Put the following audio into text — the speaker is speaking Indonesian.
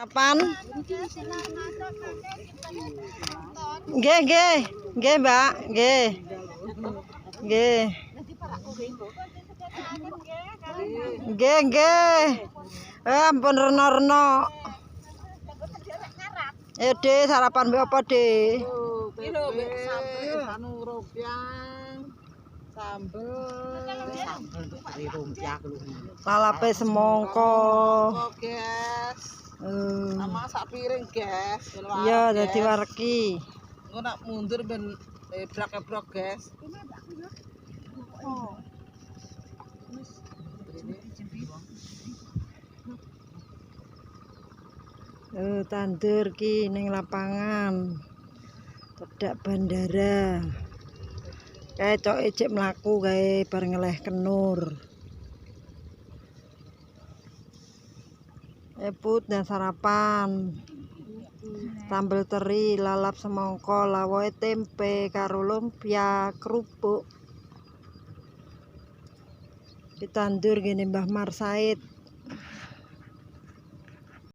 Kapan? Nggih, Mbak. Nggih. Nggih. Ampun reno-reno. Dek, sarapan mbok apa, Dek? Kilo sambel anu rompiang. Sambel dari rompiang lho. Lalape semongko. Guys. Sama sak piring, guys. Iya, dadi wareki. Engko nak mundur ben ebrak-ebrok, guys. Tandur ki ning lapangan. Cedak bandara. Kae cok ejek mlaku kae bar ngeleh kenur. Put dan sarapan. Sambal teri, lalap semongko, lawoe tempe karo lumpia, kerupuk. Ditandur gini Mbah Mar Said.